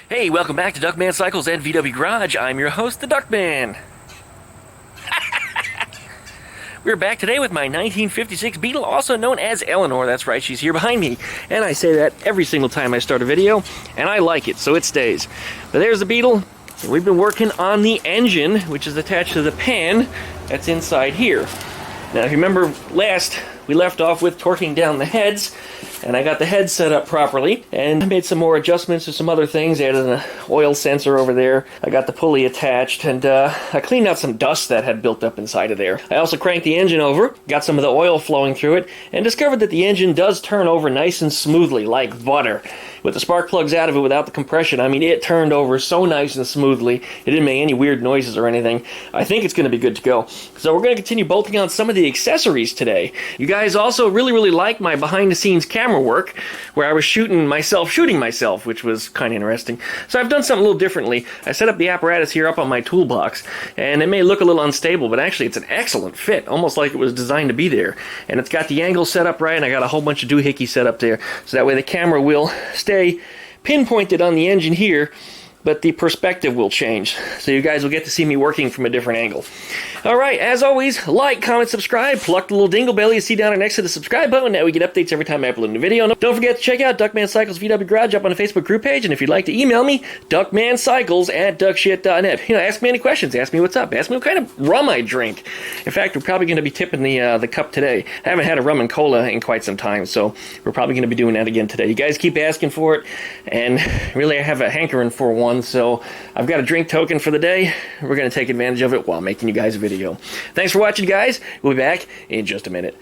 Hey, welcome back to Duckman Cycles and VW Garage. I'm your host, the Duckman. We're back today with my 1956 Beetle, also known as Eleanore. That's right, she's here behind me. And I say that every single time I start a video, and I like it, so it stays. But there's the Beetle. And we've been working on the engine, which is attached to the pan that's inside here. Now, if you remember last, we left off with torquing down the heads, and I got the head set up properly, and made some more adjustments to some other things. I added an oil sensor over there. I got the pulley attached, and I cleaned out some dust that had built up inside of there. I also cranked the engine over, got some of the oil flowing through it, and discovered that the engine does turn over nice and smoothly, like butter. With the spark plugs out of it without the compression, I mean, it turned over so nice and smoothly. It didn't make any weird noises or anything. I think it's going to be good to go. So we're going to continue bolting on some of the accessories today. You guys also really like my behind-the-scenes camera work, where I was shooting myself, which was kind of interesting. So I've done something a little differently. I set up the apparatus here up on my toolbox, and it may look a little unstable, but actually it's an excellent fit, almost like it was designed to be there. And it's got the angle set up right, and I got a whole bunch of doohickey set up there, so that way the camera will stay pinpointed on the engine here, but the perspective will change. So you guys will get to see me working from a different angle. Alright, as always, like, comment, subscribe, pluck the little dingle bell you see down there next to the subscribe button. That we get updates every time I upload a new video. Don't forget to check out Duckman Cycles VW Garage up on the Facebook group page, and if you'd like to email me, duckmancycles@duckshit.net. You know, ask me any questions, ask me what's up, ask me what kind of rum I drink. In fact, we're probably going to be tipping the cup today. I haven't had a rum and cola in quite some time, so we're probably going to be doing that again today. You guys keep asking for it, and really I have a hankering for one, so I've got a drink token for the day. We're going to take advantage of it while making you guys a video. Thanks for watching, guys. We'll be back in just a minute.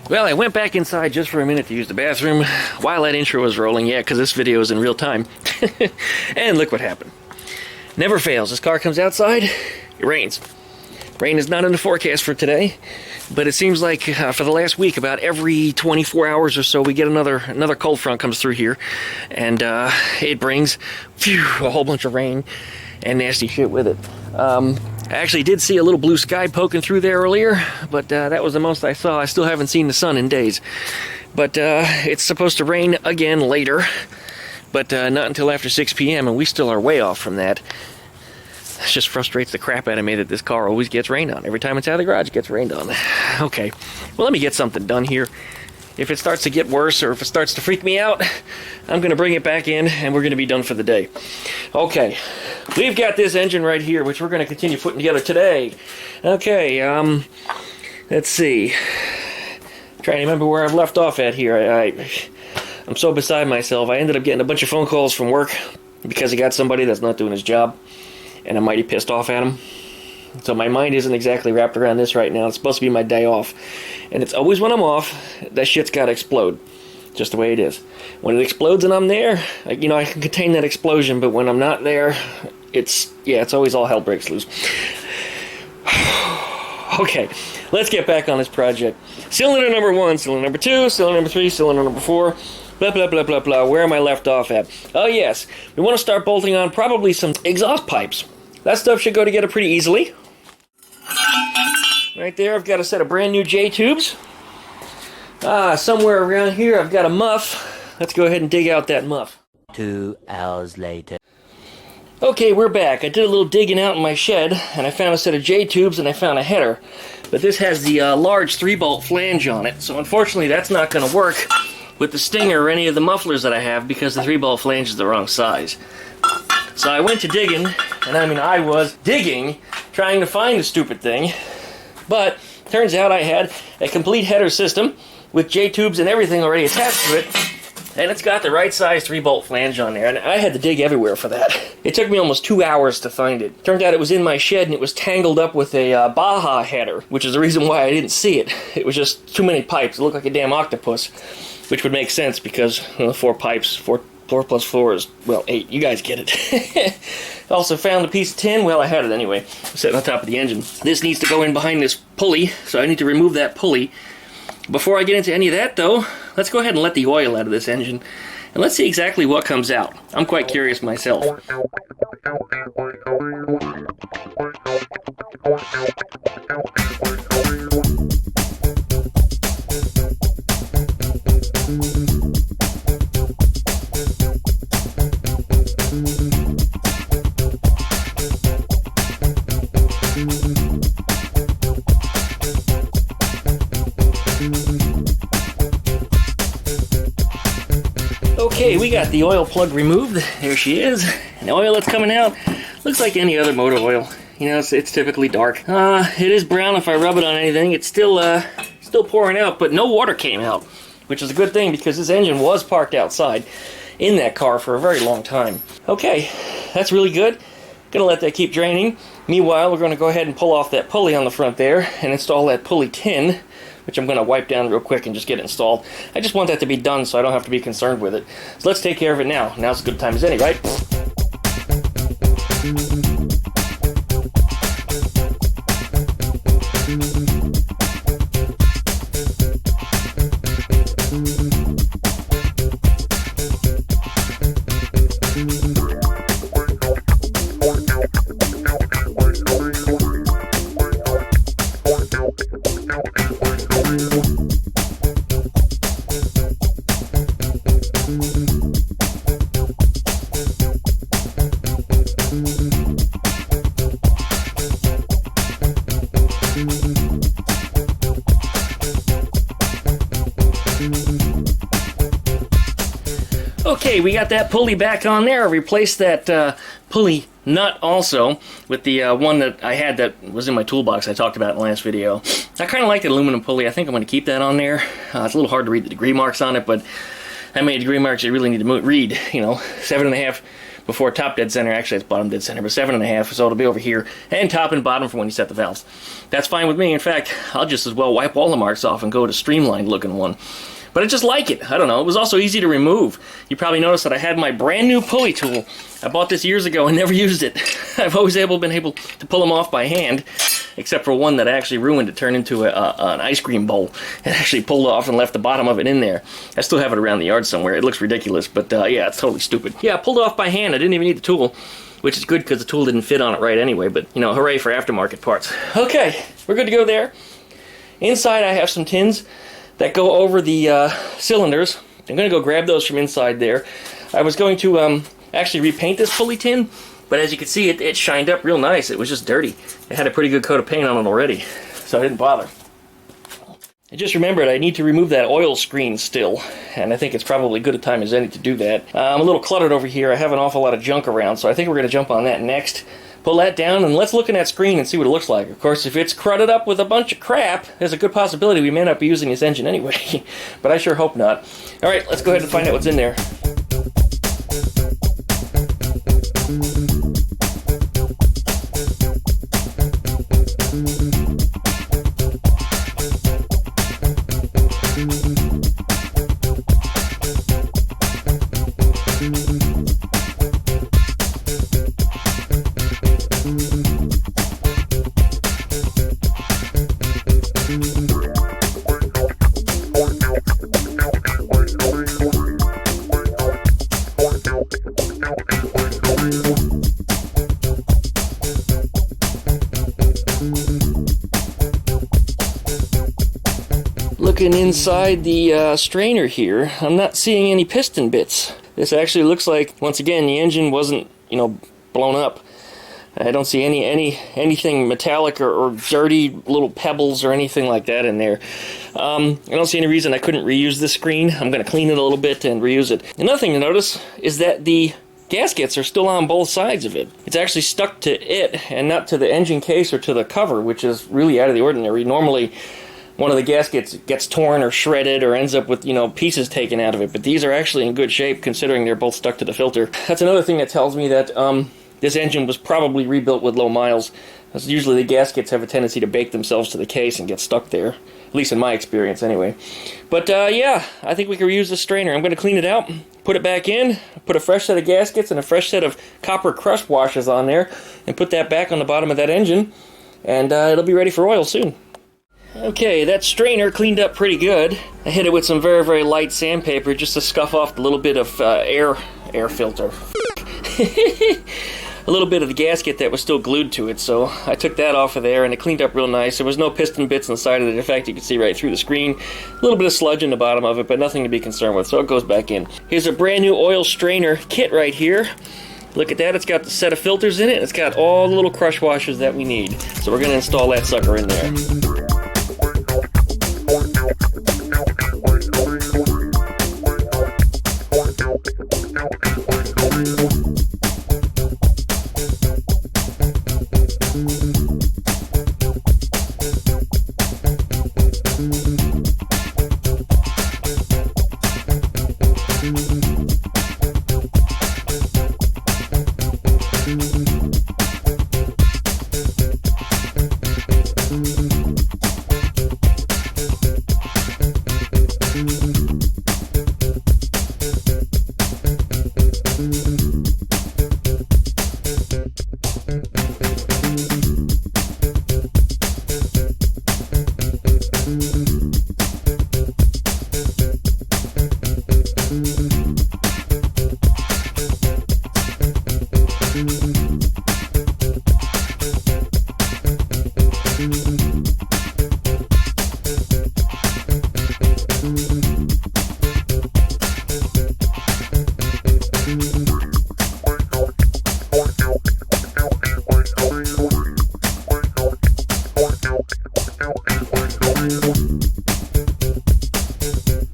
Well, I went back inside just for a minute to use the bathroom while that intro was rolling. Yeah, because this video is in real time. And look what happened. Never fails. This car comes outside, it rains. Rain is not in the forecast for today, but it seems like for the last week, about every 24 hours or so, we get another cold front comes through here, and it brings a whole bunch of rain and nasty shit with it. I actually did see a little blue sky poking through there earlier, but that was the most I saw. I still haven't seen the sun in days. But it's supposed to rain again later, but not until after 6 p.m., and we still are way off from that. It just frustrates the crap out of me that this car always gets rained on. Every time it's out of the garage, it gets rained on. Okay, well, let me get something done here. If it starts to get worse, or if it starts to freak me out, I'm going to bring it back in, and we're going to be done for the day. Okay, we've got this engine right here, which we're going to continue putting together today. Okay, let's see. I'm trying to remember where I've left off at here. I'm so beside myself. I ended up getting a bunch of phone calls from work because I got somebody that's not doing his job, and I'm mighty pissed off at him. So my mind isn't exactly wrapped around this right now. It's supposed to be my day off. And it's always when I'm off, that shit's got to explode. Just the way it is. When it explodes and I'm there, I can contain that explosion, but when I'm not there, it's always all hell breaks loose. Okay, let's get back on this project. Cylinder number 1, cylinder number 2, cylinder number 3, cylinder number 4, blah, blah, blah, blah, blah. Where am I left off at? Oh, yes. We want to start bolting on probably some exhaust pipes. That stuff should go together pretty easily. Right there, I've got a set of brand new J-tubes. Somewhere around here, I've got a muff. Let's go ahead and dig out that muff. 2 hours later. Okay, we're back. I did a little digging out in my shed, and I found a set of J-tubes, and I found a header. But this has the large 3-bolt flange on it, so unfortunately that's not going to work with the Stinger or any of the mufflers that I have because the 3-bolt flange is the wrong size. So I went to digging, and I was digging, trying to find the stupid thing, but turns out I had a complete header system with J-tubes and everything already attached to it, And it's got the right size 3-bolt flange on there, and I had to dig everywhere for that. It took me almost 2 hours to find it. Turned out it was in my shed, and it was tangled up with a Baja header, which is the reason why I didn't see it. It was just too many pipes. It looked like a damn octopus, which would make sense because 4 pipes, 4 plus 4 is, well, 8. You guys get it. Also found a piece of tin. Well, I had it anyway. Sitting on top of the engine. This needs to go in behind this pulley, so I need to remove that pulley. Before I get into any of that, though, let's go ahead and let the oil out of this engine, and let's see exactly what comes out. I'm quite curious myself. Okay, we got the oil plug removed. There she is. And the oil that's coming out looks like any other motor oil. You know, it's typically dark. It is brown if I rub it on anything. It's still pouring out, but no water came out, which is a good thing because this engine was parked outside in that car for a very long time. Okay, that's really good. Gonna let that keep draining. Meanwhile, we're gonna go ahead and pull off that pulley on the front there and install that pulley tin, which I'm going to wipe down real quick and just get it installed. I just want that to be done so I don't have to be concerned with it. So let's take care of it now. Now's as good a time as any, right? Okay, we got that pulley back on there. I replaced that pulley nut also with the one that I had that was in my toolbox I talked about in the last video. I kind of like the aluminum pulley. I think I'm going to keep that on there. It's a little hard to read the degree marks on it, but how many degree marks you really need to read? You know, 7.5 before top dead center. Actually, it's bottom dead center, but 7.5, so it'll be over here. And top and bottom for when you set the valves. That's fine with me. In fact, I'll just as well wipe all the marks off and go to streamlined looking one. But I just like it. I don't know. It was also easy to remove. You probably noticed that I had my brand new pulley tool. I bought this years ago and never used it. I've always been able to pull them off by hand, except for one that I actually ruined to turn into an ice cream bowl. It actually pulled off and left the bottom of it in there. I still have it around the yard somewhere. It looks ridiculous, but yeah, it's totally stupid. Yeah, I pulled it off by hand. I didn't even need the tool, which is good because the tool didn't fit on it right anyway, but, you know, hooray for aftermarket parts. Okay, we're good to go there. Inside I have some tins that go over the cylinders. I'm going to go grab those from inside there. I was going to actually repaint this pulley tin, but as you can see, it shined up real nice. It was just dirty. It had a pretty good coat of paint on it already, so I didn't bother. I just remembered I need to remove that oil screen still, and I think it's probably good a time as any to do that. I'm a little cluttered over here. I have an awful lot of junk around, so I think we're going to jump on that next. Pull that down and let's look in that screen and see what it looks like. Of course, if it's crudted up with a bunch of crap, there's a good possibility we may not be using this engine anyway. But I sure hope not. Alright, let's go ahead and find out what's in there. Looking inside the strainer here, I'm not seeing any piston bits. This actually looks like, once again, the engine wasn't, you know, blown up. I don't see anything metallic or dirty little pebbles or anything like that in there. I don't see any reason I couldn't reuse this screen. I'm going to clean it a little bit and reuse it. Another thing to notice is that the gaskets are still on both sides of it. It's actually stuck to it and not to the engine case or to the cover, which is really out of the ordinary. Normally, one of the gaskets gets torn or shredded or ends up with, you know, pieces taken out of it. But these are actually in good shape considering they're both stuck to the filter. That's another thing that tells me that this engine was probably rebuilt with low miles. Because usually the gaskets have a tendency to bake themselves to the case and get stuck there. At least in my experience, anyway. But, yeah, I think we can reuse this strainer. I'm going to clean it out, put it back in, put a fresh set of gaskets and a fresh set of copper crush washers on there, and put that back on the bottom of that engine, and it'll be ready for oil soon. Okay, that strainer cleaned up pretty good. I hit it with some very, very light sandpaper just to scuff off the little bit of air filter. A little bit of the gasket that was still glued to it, so I took that off of there and it cleaned up real nice. There was no piston bits on the side of it. In fact, you can see right through the screen. A little bit of sludge in the bottom of it, but nothing to be concerned with, so it goes back in. Here's a brand new oil strainer kit right here. Look at that, it's got the set of filters in it. It's got all the little crush washers that we need. So we're going to install that sucker in there.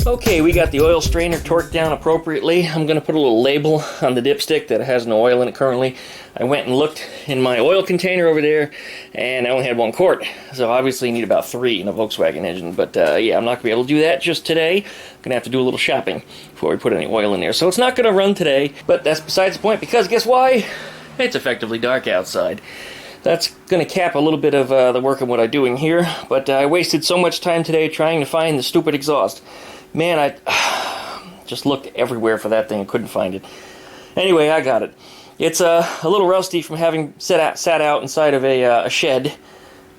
Okay, we got the oil strainer torqued down appropriately. I'm going to put a little label on the dipstick that it has no oil in it currently. I went and looked in my oil container over there, and I only had 1 quart. So obviously you need about 3 in a Volkswagen engine. But yeah, I'm not going to be able to do that just today. I'm going to have to do a little shopping before we put any oil in there. So it's not going to run today, but that's besides the point, because guess why? It's effectively dark outside. That's going to cap a little bit of the work of what I'm doing here, but I wasted so much time today trying to find the stupid exhaust. Man, I just looked everywhere for that thing and couldn't find it. Anyway, I got it. It's a little rusty from having sat out inside of a shed,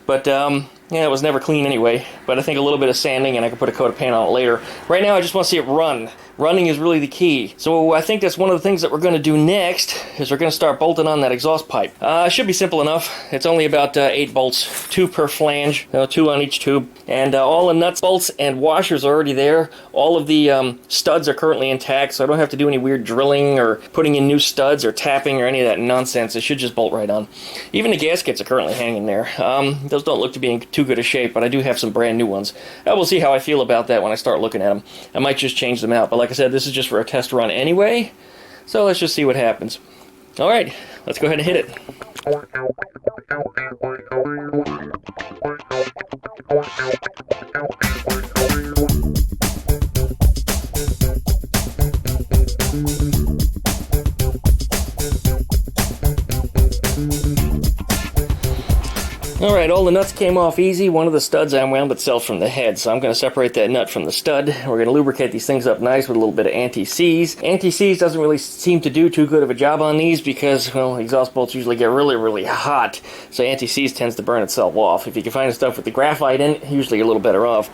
but yeah, it was never clean anyway. But I think a little bit of sanding and I can put a coat of paint on it later. Right now, I just want to see it run. Running is really the key. So I think that's one of the things that we're going to do next, is we're going to start bolting on that exhaust pipe. It should be simple enough. It's only about 8 bolts, 2 per flange, 2 on each tube. And all the nuts, bolts, and washers are already there. All of the studs are currently intact, so I don't have to do any weird drilling or putting in new studs or tapping or any of that nonsense. It should just bolt right on. Even the gaskets are currently hanging there. Those don't look to be in too good a shape, but I do have some brand new ones. We'll see how I feel about that when I start looking at them. I might just change them out, but like I said, this is just for a test run anyway, so let's just see what happens. Alright, let's go ahead and hit it. Alright, all the nuts came off easy. One of the studs unwound itself from the head, so I'm going to separate that nut from the stud. We're going to lubricate these things up nice with a little bit of anti-seize. Anti-seize doesn't really seem to do too good of a job on these because, well, exhaust bolts usually get really, really hot, so anti-seize tends to burn itself off. If you can find stuff with the graphite in it, usually you're a little better off.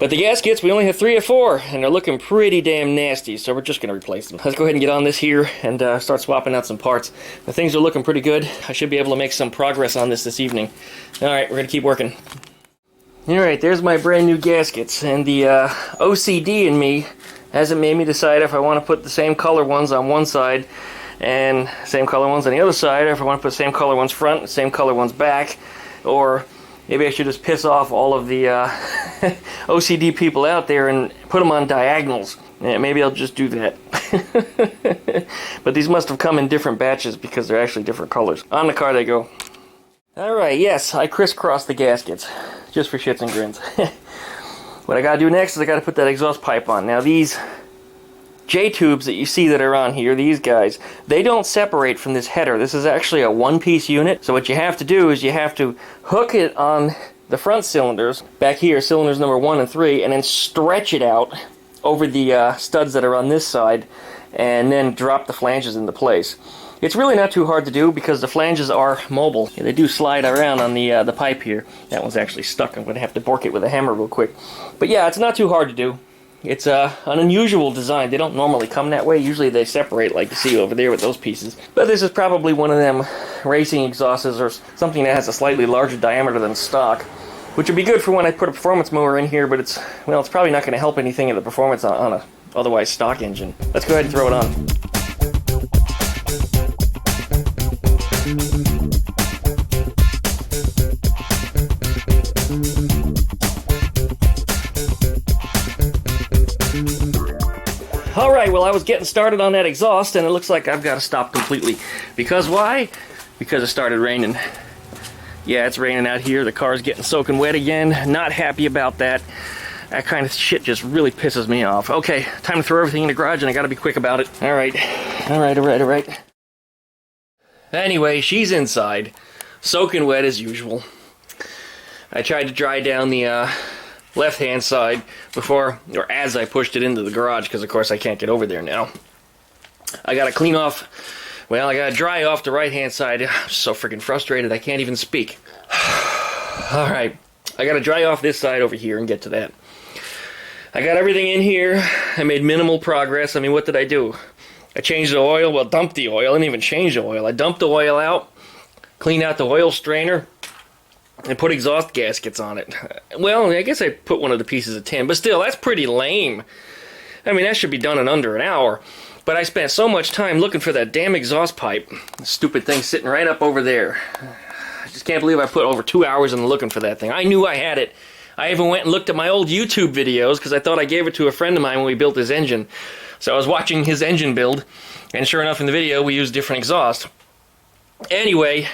But the gaskets, we only have 3 or 4, and they're looking pretty damn nasty, so we're just going to replace them. Let's go ahead and get on this here and start swapping out some parts. The things are looking pretty good. I should be able to make some progress on this evening. Alright, we're going to keep working. Alright, there's my brand new gaskets, and the OCD in me hasn't made me decide if I want to put the same color ones on one side and same color ones on the other side, or if I want to put same color ones front, same color ones back, or maybe I should just piss off all of the OCD people out there and put them on diagonals. Yeah, maybe I'll just do that. But these must have come in different batches because they're actually different colors. On the car they go. Alright, yes, I crisscrossed the gaskets, just for shits and grins. What I gotta do next is I gotta put that exhaust pipe on. Now these J-tubes that you see that are on here, these guys, they don't separate from this header. This is actually a one-piece unit. So what you have to do is you have to hook it on the front cylinders, back here, cylinders number 1 and 3, and then stretch it out over the studs that are on this side, and then drop the flanges into place. It's really not too hard to do because the flanges are mobile. Yeah, they do slide around on the pipe here. That one's actually stuck. I'm going to have to bork it with a hammer real quick. But yeah, it's not too hard to do. It's an unusual design. They don't normally come that way. Usually they separate like you see over there with those pieces. But this is probably one of them racing exhausts or something that has a slightly larger diameter than stock, which would be good for when I put a performance mower in here, but it's probably not going to help anything in the performance on a otherwise stock engine. Let's go ahead and throw it on. Alright, well I was getting started on that exhaust and it looks like I've got to stop completely. Because why? Because it started raining. Yeah, it's raining out here. The car's getting soaking wet again. Not happy about that. That kind of shit just really pisses me off. Okay, time to throw everything in the garage and I gotta be quick about it. Alright. Alright. Anyway, she's inside. Soaking wet as usual. I tried to dry down the left-hand side before, or as I pushed it into the garage, because of course I can't get over there now. I gotta clean off, well, I gotta dry off the right-hand side. I'm so freaking frustrated I can't even speak. Alright, I gotta dry off this side over here and get to that. I got everything in here. I made minimal progress. I mean, what did I do? I changed the oil, well, dumped the oil. I didn't even change the oil. I dumped the oil out, cleaned out the oil strainer, and put exhaust gaskets on it. Well, I guess I put one of the pieces of tin, but still, that's pretty lame. I mean, that should be done in under an hour. But I spent so much time looking for that damn exhaust pipe. The stupid thing sitting right up over there. I just can't believe I put over 2 hours in looking for that thing. I knew I had it. I even went and looked at my old YouTube videos because I thought I gave it to a friend of mine when we built his engine. So I was watching his engine build, and sure enough in the video we used different exhaust. Anyway,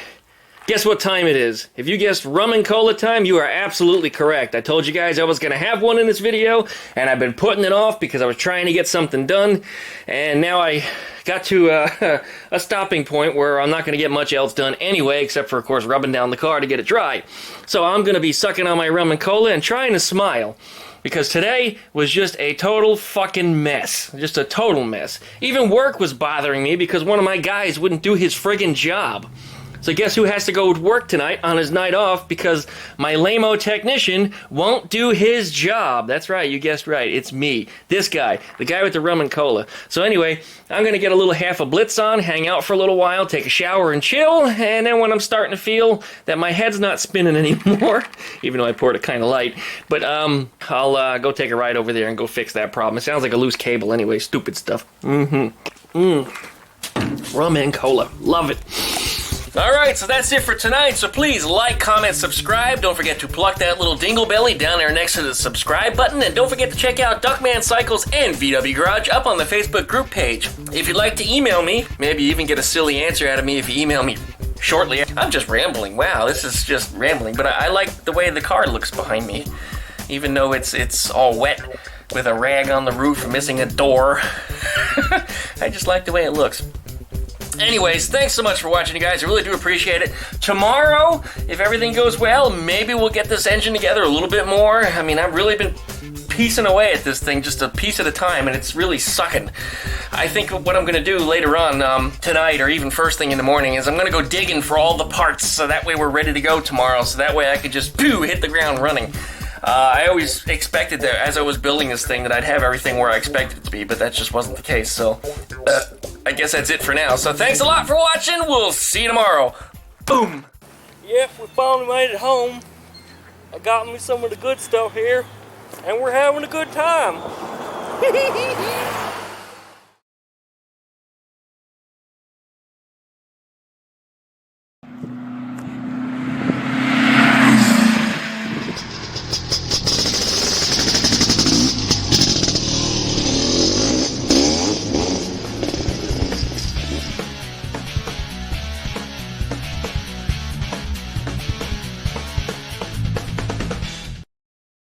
guess what time it is? If you guessed rum and cola time, you are absolutely correct. I told you guys I was going to have one in this video, and I've been putting it off because I was trying to get something done, and now I got to a stopping point where I'm not going to get much else done anyway, except for, of course, rubbing down the car to get it dry. So I'm going to be sucking on my rum and cola and trying to smile, because today was just a total fucking mess. Just a total mess. Even work was bothering me because one of my guys wouldn't do his friggin' job. So guess who has to go to work tonight on his night off because my lame-o technician won't do his job. That's right, you guessed right, it's me. This guy, the guy with the rum and cola. So anyway, I'm going to get a little half a blitz on, hang out for a little while, take a shower and chill, and then when I'm starting to feel that my head's not spinning anymore, even though I poured it kind of light, but I'll go take a ride over there and go fix that problem. It sounds like a loose cable anyway, stupid stuff. Rum and cola, love it. Alright, so that's it for tonight. So please like, comment, subscribe. Don't forget to pluck that little dingle belly down there next to the subscribe button. And don't forget to check out Duckman Cycles and VW Garage up on the Facebook group page. If you'd like to email me, maybe even get a silly answer out of me if you email me shortly. I'm just rambling. Wow, this is just rambling. But I like the way the car looks behind me. Even though it's all wet with a rag on the roof, missing a door. I just like the way it looks. Anyways, thanks so much for watching, you guys. I really do appreciate it. Tomorrow, if everything goes well, maybe we'll get this engine together a little bit more. I mean, I've really been piecing away at this thing just a piece at a time, and it's really sucking. I think what I'm going to do later on tonight, or even first thing in the morning, is I'm going to go digging for all the parts, so that way we're ready to go tomorrow, so that way I could just, hit the ground running. I always expected that, as I was building this thing, that I'd have everything where I expected it to be, but that just wasn't the case, so I guess that's it for now. So thanks a lot for watching. We'll see you tomorrow. Boom! Yep, we finally made it home. I got me some of the good stuff here, and we're having a good time.